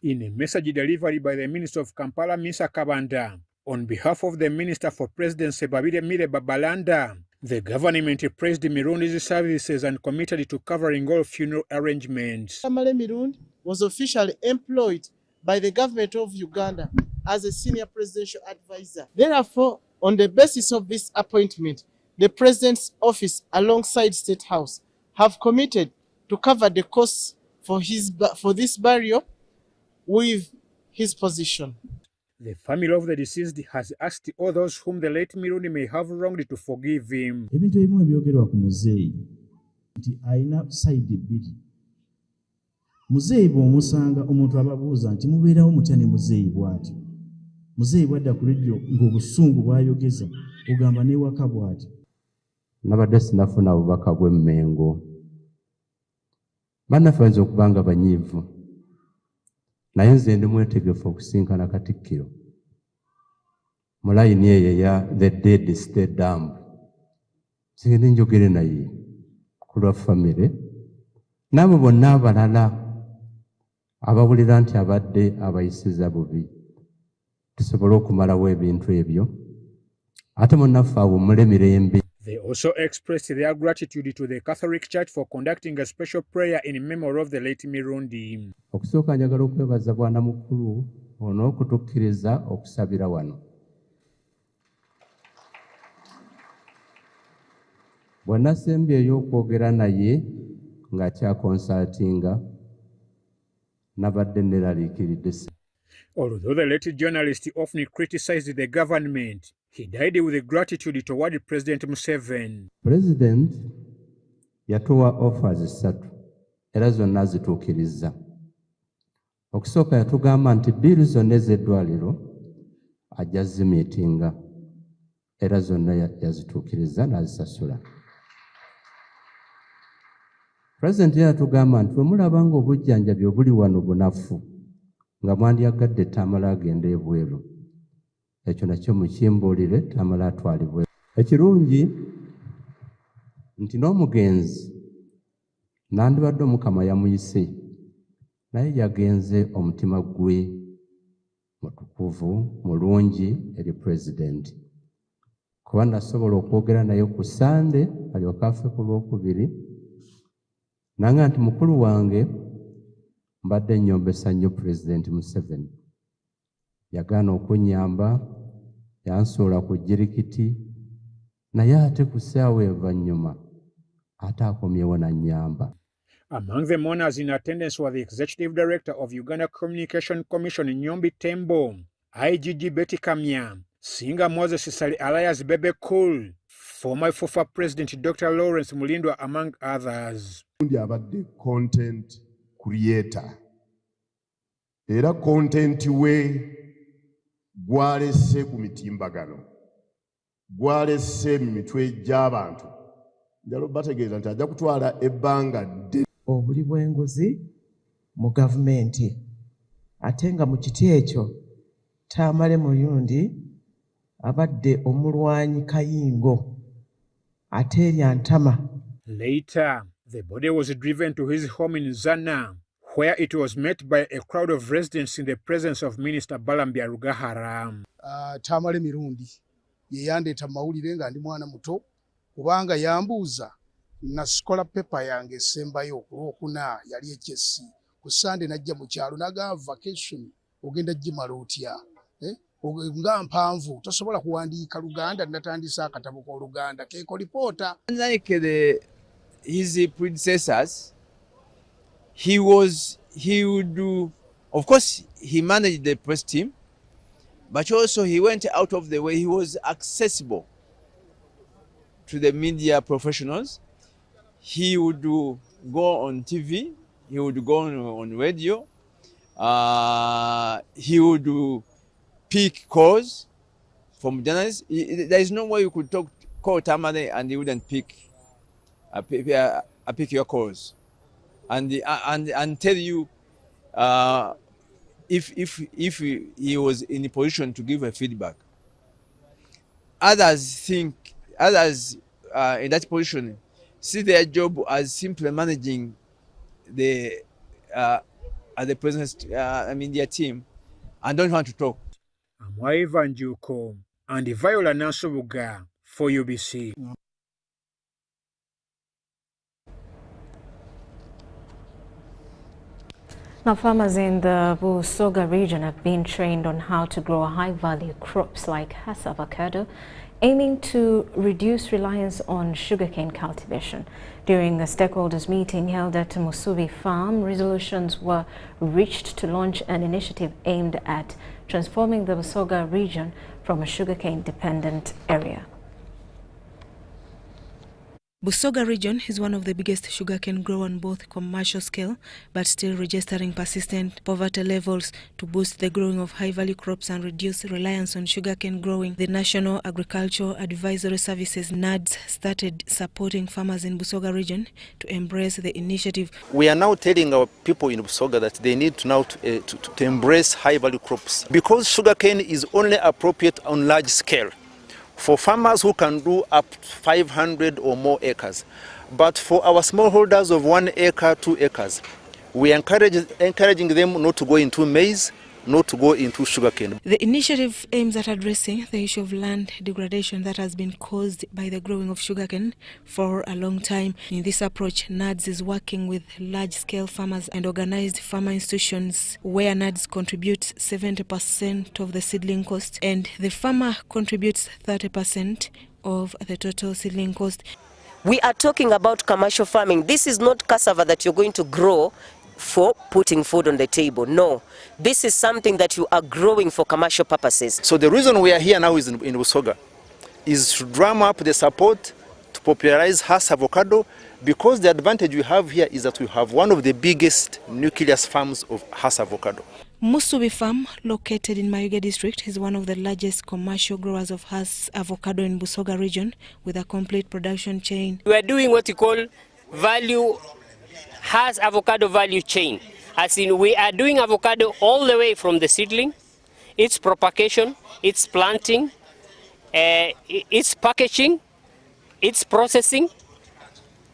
In a message delivered by the Minister of Kampala, Minsa Kabanda, on behalf of the Minister for Presidency, Millie Babalanda, the government praised Mirundi's services and committed to covering all funeral arrangements. Tamale Mirundi was officially employed by the government of Uganda as a senior presidential advisor. Therefore, on the basis of this appointment, the President's office alongside State House have committed to cover the costs for this burial with his position. The family of the deceased has asked all those whom the late Mirundi may have wronged to forgive him. Ebintu ebimu ebyogerwa ku muzeeyi nti alina sayidi bbiri. Muzeeyi bw'omusanga omuntu ababuuza nti mubeerawo mutya ne muzeeyi bw'ati. Muzeeyi bw'adda ku leediyo ng'obusungu bw'ayogeza ogamba n'ewaka bw'ati. Nabadde sinafuna bubaka bw'emmengo. Bannaffe bayinza okuba nga banyiivu. Naye nze ndi mwetegefu okusinkana Katikkiro mu layini eyo eya the dead stay dumb. Sigende njogere naye ku lwa famire n'abo bonna abalala abawulira nti abadde abayisiza bubi, tusobole okumalawo ebintu ebyo ate munnaffe awummule mirembe. They also expressed their gratitude to the Catholic Church for conducting a special prayer in memory of the late Mirundi. Okusooka njagala okwebaza bwana mukulu ono okutukkiriza okusabira wano. Bwe nasembyeyo okwogera naye ng'akyakonsaltinga nabadde neraliikiridde. Although the late journalist often criticized the government, he died with gratitude toward President Museveni. President yatuwa offers 3 era zonna zituukirizza. Okusooka yatugamba nti biiru zonna ez'eddwaliro ajja zimiitinga era zonna yazituukiriza n'azisasula. President yatugamba nti bwe mulaba ng'obujjanjabi obuli wano bunafu nga mwandyagadde Tamale agenda ebweru, ekyo nakyo mukimbuulire Tamale atwalibwe. Ekirungi nti n'omugenzi nandibadde Omukama yamuyise naye yagenze omutima gwe mutukuvu mulungi eri President. Kuba nasobola okwogera naye ku Sande alyoka afe ku Lwokubiri nanga nti mukulu wange mbadde nyombesa nnyo President Museveni. Yagaana okunyamba, yansuula ku jirikiti, naye ate ku ssaawa envannyuma ate akomyewo n'annyamba. Among the mourners in attendance was the Executive Director of Uganda Communication Commission Nyombi Tembo, IGG Betty Kamya, Singer Moses Sali Elias Bebe Cool, former FOFA President Dr. Lawrence Mulindwa, among others. Abadde content creator era content we gwalese ku mitimbagano, gwalese mu mitwe gy'abantu. Njalo bategeeza nti ajja kutwala ebbanga ddene. Obuli bw'enguzi mu gavumenti ate nga mu kiti ekyo Tamale Mirundi abadde omulwanyi kayingo ate erya ntama. Later, the body was driven to his home in Zana, where it was met by a crowd of residents in the presence of Minister Balambia Rugahara. Tamale Mirundi ye yandeeta mawulire nga ndi mwana muto kubanga yambuuza na skola pepa yange esembayo ku Lwokuna yali HSC ku Sande najja mu kyalo naga vacation ogenda gimala otya nga mpanvu tosobola kuwandiika Luganda natandisa akatabo ko Luganda keeko reporter. Like his predecessors, he would do, of course he managed the press team, but also he went out of the way. He was accessible to the media professionals. He would go on TV, he would go on radio, he would pick calls from journalists. There is no way you could call Tamale and he wouldn't pick your calls and tell you if he was in a position to give a feedback. Others in that position see their job as simply managing the president's media team and don't want to talk. Amwaiva Njuko and Viola Nansobuga for UBC. Now, farmers in the Busoga region have been trained on how to grow high-value crops like avocado, aiming to reduce reliance on sugarcane cultivation. During a stakeholders meeting held at Musubi Farm, resolutions were reached to launch an initiative aimed at transforming the Busoga region from a sugarcane-dependent area. Busoga region is one of the biggest sugarcane grower on both commercial scale, but still registering persistent poverty levels. To boost the growing of high-value crops and reduce reliance on sugarcane growing, the National Agricultural Advisory Services (NADS) started supporting farmers in Busoga region to embrace the initiative. We are now telling our people in Busoga that they need to now to embrace high-value crops because sugarcane is only appropriate on large scale for farmers who can do up to 500 or more acres. But for our smallholders of 1 acre, 2 acres, we are encouraging them not to go into maize, not to go into sugarcane. The initiative aims at addressing the issue of land degradation that has been caused by the growing of sugarcane for a long time. In this approach, NADS is working with large-scale farmers and organized farmer institutions where NADS contributes 70% of the seedling cost and the farmer contributes 30% of the total seedling cost. We are talking about commercial farming. This is not cassava that you're going to grow for putting food on the table. No, this is something that you are growing for commercial purposes. So the reason we are here now is in Busoga is to drum up the support to popularize Hass avocado, because the advantage we have here is that we have one of the biggest nucleus farms of Hass avocado. Musubi Farm, located in Mayuge district, is one of the largest commercial growers of Hass avocado in Busoga region with a complete production chain. We are doing what we call Hass avocado value chain. As in, we are doing avocado all the way from the seedling, its propagation, its planting, its packaging, its processing,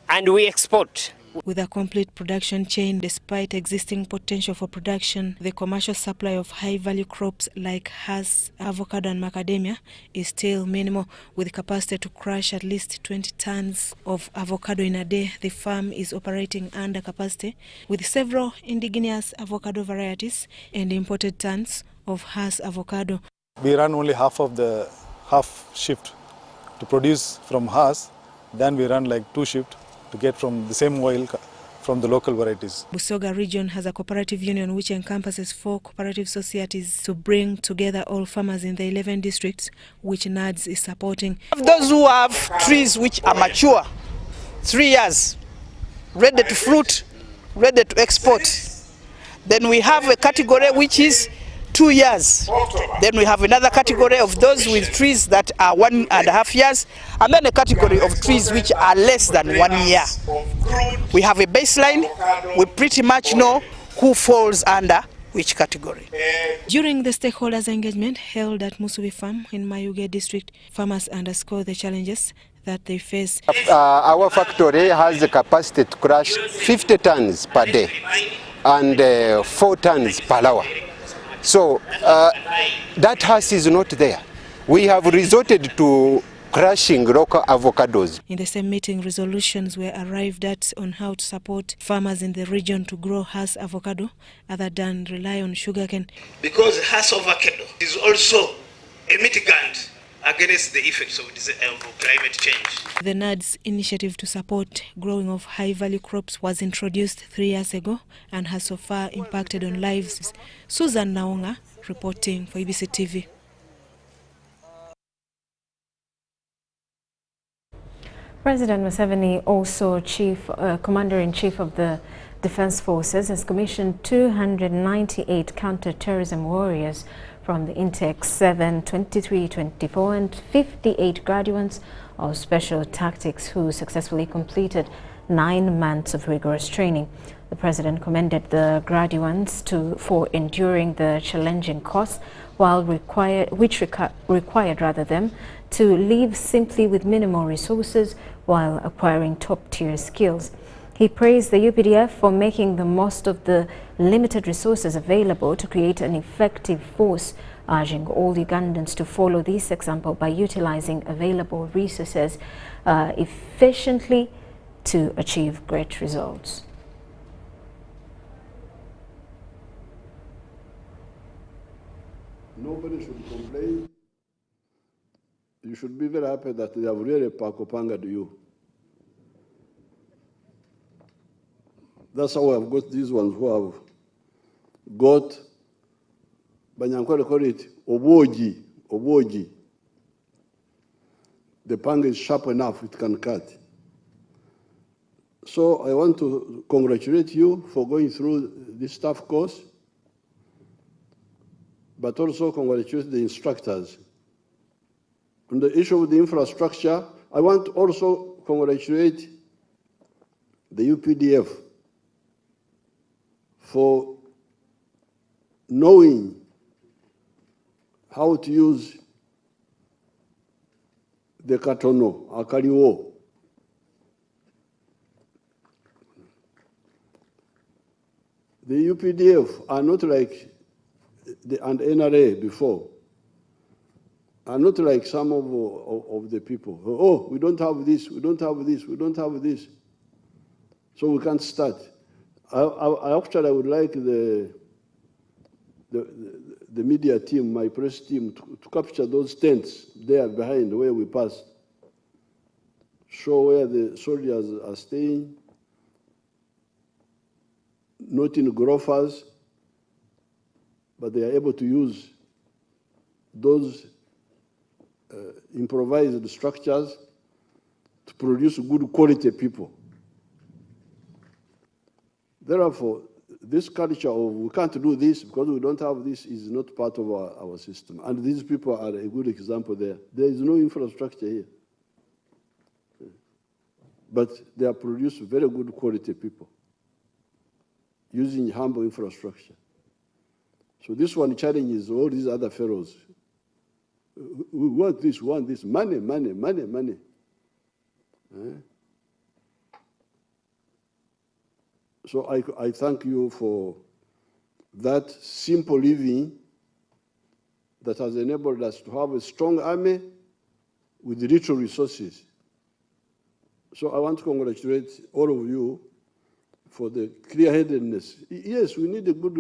and we export. With a complete production chain, despite existing potential for production, the commercial supply of high-value crops like Hass, avocado and macadamia is still minimal. With capacity to crush at least 20 tons of avocado in a day, the farm is operating under capacity with several indigenous avocado varieties and imported tons of Hass avocado. We run only half shift to produce from Hass, then we run like 2 shifts to get from the same oil from the local varieties. Busoga region has a cooperative union which encompasses 4 cooperative societies to bring together all farmers in the 11 districts which NADS is supporting. Those who have trees which are mature, 3 years, ready to fruit, ready to export. Then we have a category which is 2 years. Then we have another category of those with trees that are 1.5 years, and then a category of trees which are less than 1 year. We have a baseline. We pretty much know who falls under which category. During the stakeholders engagement held at Musubi Farm in Mayuge district, farmers underscore the challenges that they face. Our factory has the capacity to crush 50 tons per day and 4 tons per hour. So that house is not there. We have resorted to crushing local avocados. In the same meeting, resolutions were arrived at on how to support farmers in the region to grow Hass avocado other than rely on sugarcane. Because Hass avocado is also a mitigant against the effects of climate change. The NADS initiative to support growing of high-value crops was introduced 3 years ago and has so far impacted on lives. Susan Naonga reporting for EBC TV. President Museveni, also Commander-in-Chief of the Defense Forces, has commissioned 298 counter-terrorism warriors from the Intake 7, 23, 24 and 58 graduates of Special Tactics who successfully completed 9 months of rigorous training. The President commended the graduates for enduring the challenging course which required them to live simply with minimal resources while acquiring top-tier skills. He praised the UPDF for making the most of the limited resources available to create an effective force, urging all Ugandans to follow this example by utilizing available resources efficiently to achieve great results. Nobody should complain. You should be very happy that they have really pakopangaed you. That's how I've got these ones who have got, Banyankwele call it, oboji. The panga is sharp enough, it can cut. So I want to congratulate you for going through this tough course, but also congratulate the instructors. On the issue of the infrastructure, I want to also congratulate the UPDF for knowing how to use the katono, akaliwo. The UPDF are not like and NRA before are not like some of the people. Oh, we don't have this, we don't have this, we don't have this. So we can't start. I actually would like the media team, my press team, to capture those tents there behind where we pass. Show where the soldiers are staying, not in grofers, but they are able to use those improvised structures to produce good quality people. Therefore, this culture of we can't do this because we don't have this is not part of our system. And these people are a good example there. There is no infrastructure here. But they have produced very good quality people using humble infrastructure. So this one challenges all these other fellows. We want this, money, money, money, money. So I thank you for that simple living that has enabled us to have a strong army with little resources. So I want to congratulate all of you for the clear-headedness. Yes, we need a good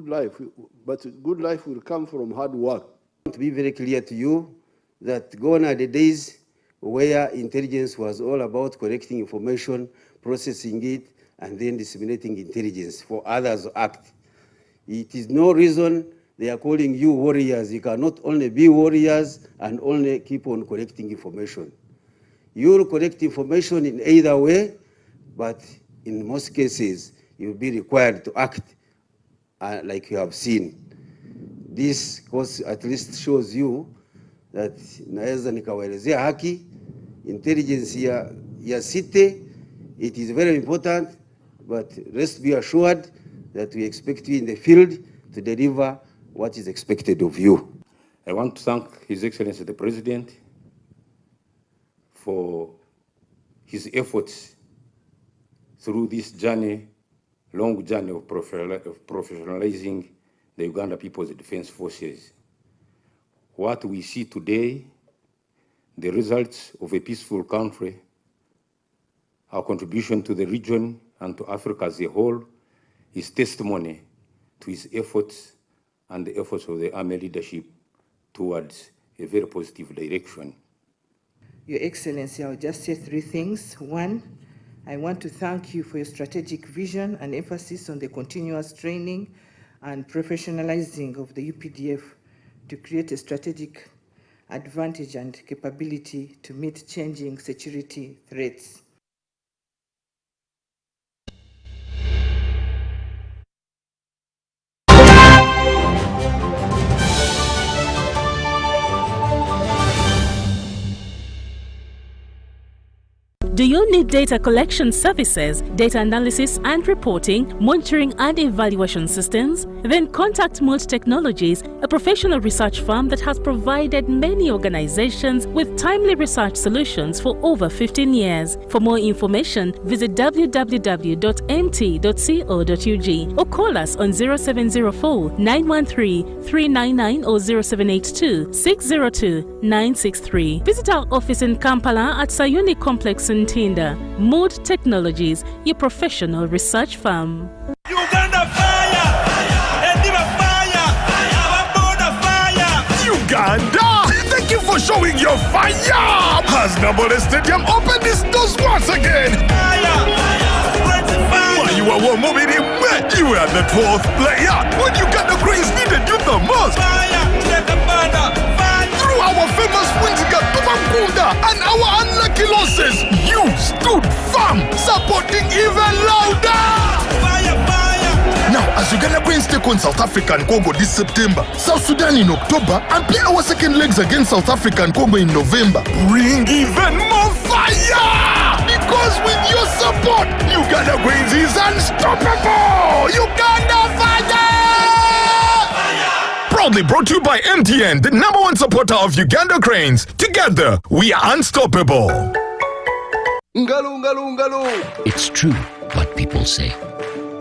life, but good life will come from hard work. I want to be very clear to you that gone are the days where intelligence was all about collecting information, processing it, and then disseminating intelligence for others to act. It is no reason they are calling you warriors. You cannot only be warriors and only keep on collecting information. You will collect information in either way, but in most cases, you'll be required to act like you have seen. This course at least shows you that naweza nikawaelezea haki, intelligence ya city, it is very important, but rest be assured that we expect you in the field to deliver what is expected of you. I want to thank His Excellency the President for his efforts through this journey, long journey of professionalizing the Uganda People's Defense Forces. What we see today, the results of a peaceful country, our contribution to the region and to Africa as a whole, is testimony to his efforts and the efforts of the army leadership towards a very positive direction. Your Excellency, I'll just say three things. One, I want to thank you for your strategic vision and emphasis on the continuous training and professionalizing of the UPDF to create a strategic advantage and capability to meet changing security threats. Do you need data collection services, data analysis and reporting, monitoring and evaluation systems? Then contact Multi Technologies, a professional research firm that has provided many organizations with timely research solutions for over 15 years. For more information, visit www.mt.co.ug or call us on 0704 913 399 or 0782 602 963. Visit our office in Kampala at Sayuni Complex in Tinda. Mood Technologies, your professional research firm. Uganda fire! Endiva fire! Abona fire! Uganda! Thank you for showing your fire! Has Namole Stadium opened its doors once again? Fire! While you were moving in, you were the 12th player when Uganda Cranes needed you the most. Fire! Let the banner! Fire! Through our famous wins against Tubangunda and our unlucky losses, you stood firm, supporting even louder! Fire! Fire! Now, as Uganda Cranes take on South Africa and Congo this September, South Sudan in October, and play our second legs against South Africa and Congo in November, bring even more fire! Because with your support, Uganda Cranes is unstoppable! Uganda fire! Proudly brought to you by MTN, the #1 supporter of Uganda Cranes. Together, we are unstoppable. It's true what people say,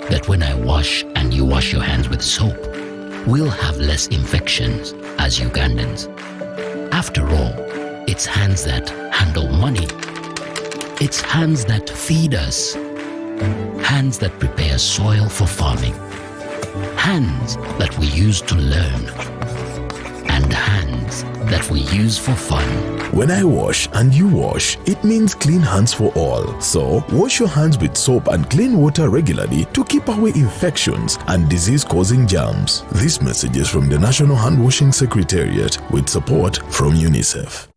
that when I wash and you wash your hands with soap, we'll have less infections as Ugandans. After all, it's hands that handle money. It's hands that feed us. Hands that prepare soil for farming. Hands that we use to learn. And hands that we use for fun. When I wash and you wash, it means clean hands for all. So, wash your hands with soap and clean water regularly to keep away infections and disease-causing germs. This message is from the National Hand Washing Secretariat with support from UNICEF.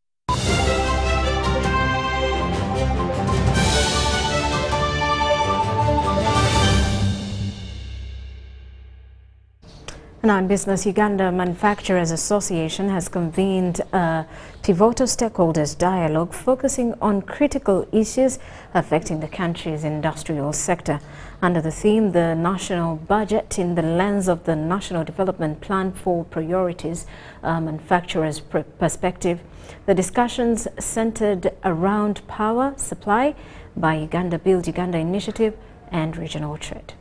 Now in business, Uganda Manufacturers Association has convened a pivotal stakeholders dialogue focusing on critical issues affecting the country's industrial sector. Under the theme, the national budget in the lens of the National Development Plan for Priorities, Manufacturers' Perspective, the discussions centered around power supply by Uganda Build Uganda initiative and regional trade.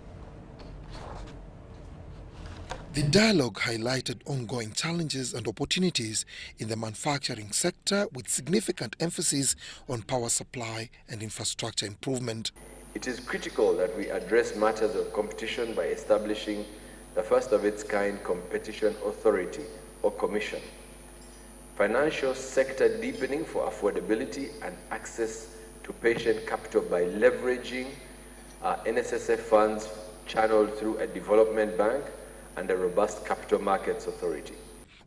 The dialogue highlighted ongoing challenges and opportunities in the manufacturing sector with significant emphasis on power supply and infrastructure improvement. It is critical that we address matters of competition by establishing the first of its kind competition authority or commission. Financial sector deepening for affordability and access to patient capital by leveraging NSSF funds channeled through a development bank and a robust capital markets authority.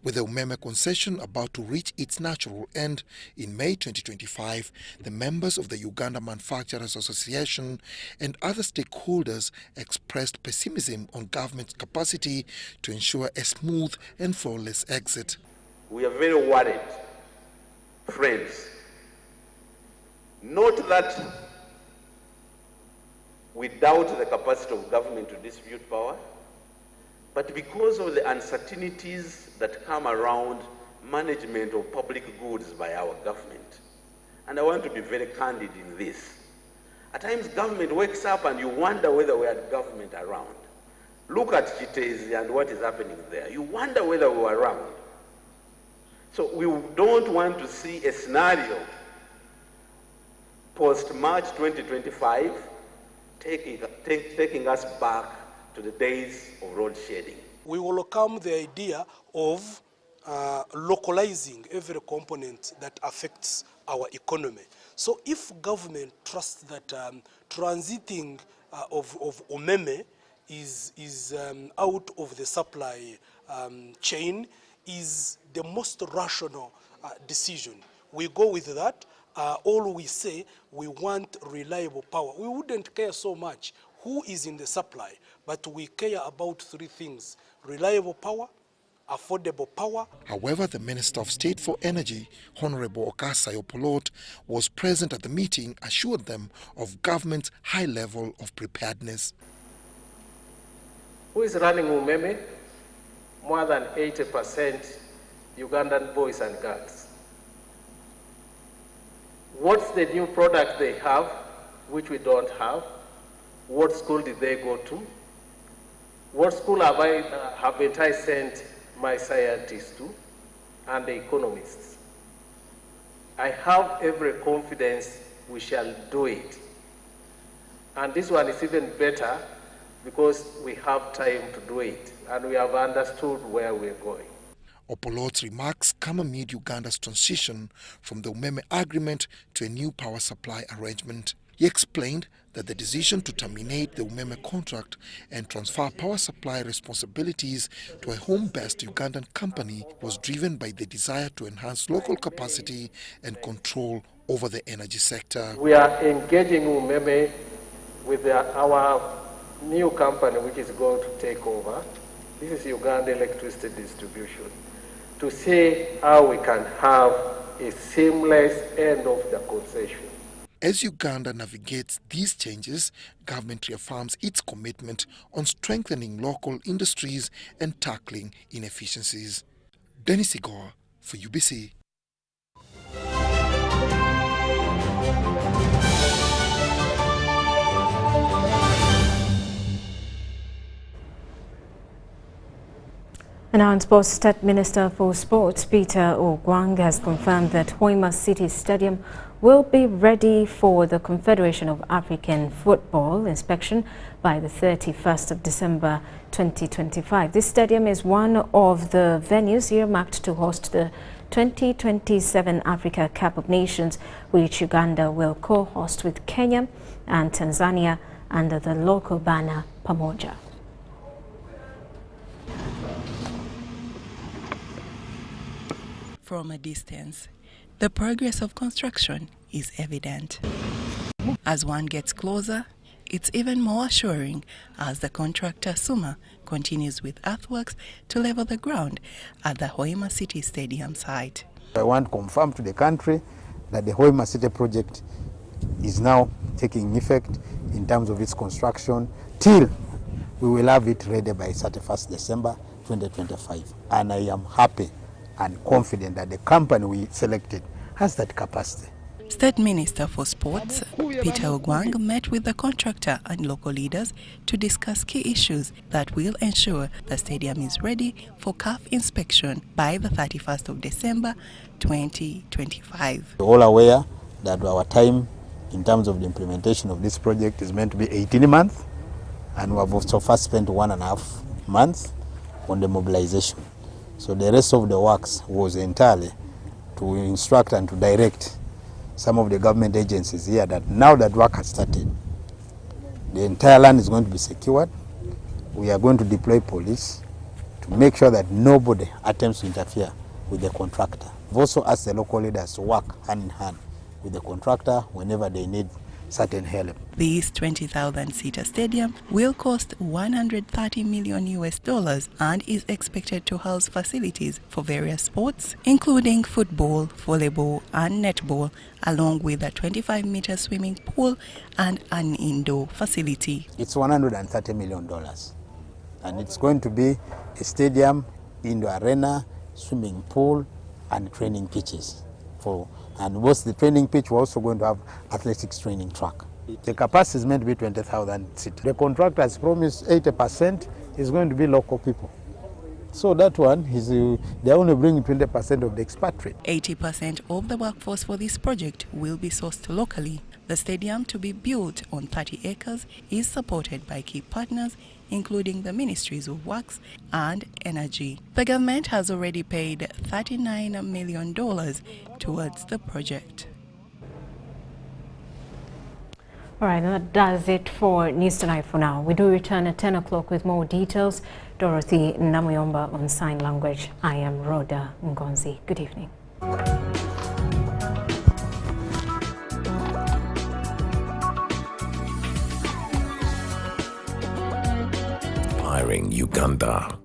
With the Umeme concession about to reach its natural end in May 2025, the members of the Uganda Manufacturers Association and other stakeholders expressed pessimism on government's capacity to ensure a smooth and flawless exit. We are very worried, friends. Not that we doubt the capacity of government to distribute power, but because of the uncertainties that come around management of public goods by our government. And I want to be very candid in this. At times government wakes up and you wonder whether we had government around. Look at Chitezi and what is happening there. You wonder whether we were around. So we don't want to see a scenario post-March 2025 taking us back to the days of road shading. We welcome the idea of localizing every component that affects our economy. So if government trusts that transiting of Umeme is out of the supply chain is the most rational decision, we go with that. All we say, we want reliable power. We wouldn't care so much who is in the supply, but we care about three things: reliable power, affordable power. However, the Minister of State for Energy, Honorable Okasa Opolot, was present at the meeting, assured them of government's high level of preparedness. Who is running Umeme? More than 80% Ugandan boys and girls. What's the new product they have, which we don't have? What school did they go to? What school have I sent my scientists to and the economists? I have every confidence we shall do it. And this one is even better because we have time to do it and we have understood where we're going. Opolot's remarks come amid Uganda's transition from the Umeme agreement to a new power supply arrangement. He explained that the decision to terminate the Umeme contract and transfer power supply responsibilities to a home-based Ugandan company was driven by the desire to enhance local capacity and control over the energy sector. We are engaging Umeme with our new company which is going to take over. This is Uganda Electricity Distribution, to see how we can have a seamless end of the concession. As Uganda navigates these changes, government reaffirms its commitment on strengthening local industries and tackling inefficiencies. Dennis Igor for UBC. Now, Sports State Minister for Sports, Peter Ogwang, has confirmed that Hoima City Stadium will be ready for the Confederation of African Football inspection by the 31st of December 2025. This stadium is one of the venues earmarked to host the 2027 Africa Cup of Nations, which Uganda will co-host with Kenya and Tanzania under the local banner Pamoja. From a distance, the progress of construction is evident. As one gets closer, it's even more assuring as the contractor Suma continues with earthworks to level the ground at the Hoima City Stadium site. I want to confirm to the country that the Hoima City project is now taking effect in terms of its construction till we will have it ready by 31st December 2025. And I am happy and confident that the company we selected has that capacity. State Minister for Sports, Peter Ogwang, met with the contractor and local leaders to discuss key issues that will ensure the stadium is ready for CAF inspection by the 31st of December 2025. We're all aware that our time in terms of the implementation of this project is meant to be 18 months, and we have so far spent 1.5 months on the mobilization. So the rest of the works was entirely to instruct and to direct some of the government agencies here that now that work has started, the entire land is going to be secured. We are going to deploy police to make sure that nobody attempts to interfere with the contractor. We've also asked the local leaders to work hand in hand with the contractor whenever they need certain help. This 20,000-seater stadium will cost $130 million and is expected to house facilities for various sports, including football, volleyball, and netball, along with a 25-meter swimming pool and an indoor facility. It's $130 million, and it's going to be a stadium, indoor arena, swimming pool, and training pitches. And both the training pitch, we're also going to have athletics training track. The capacity is meant to be 20,000 seats. The contractor has promised 80% is going to be local people. So that one, they're only bringing 20% of the expatriate. 80% of the workforce for this project will be sourced locally. The stadium, to be built on 30 acres, is supported by key partners, including the Ministries of Works and Energy. The government has already paid $39 million towards the project. All right, that does it for News Tonight for now. We do return at 10 o'clock with more details. Dorothy Namuyomba on sign language. I am Rhoda Ngonzi. Good evening. Inspiring Uganda.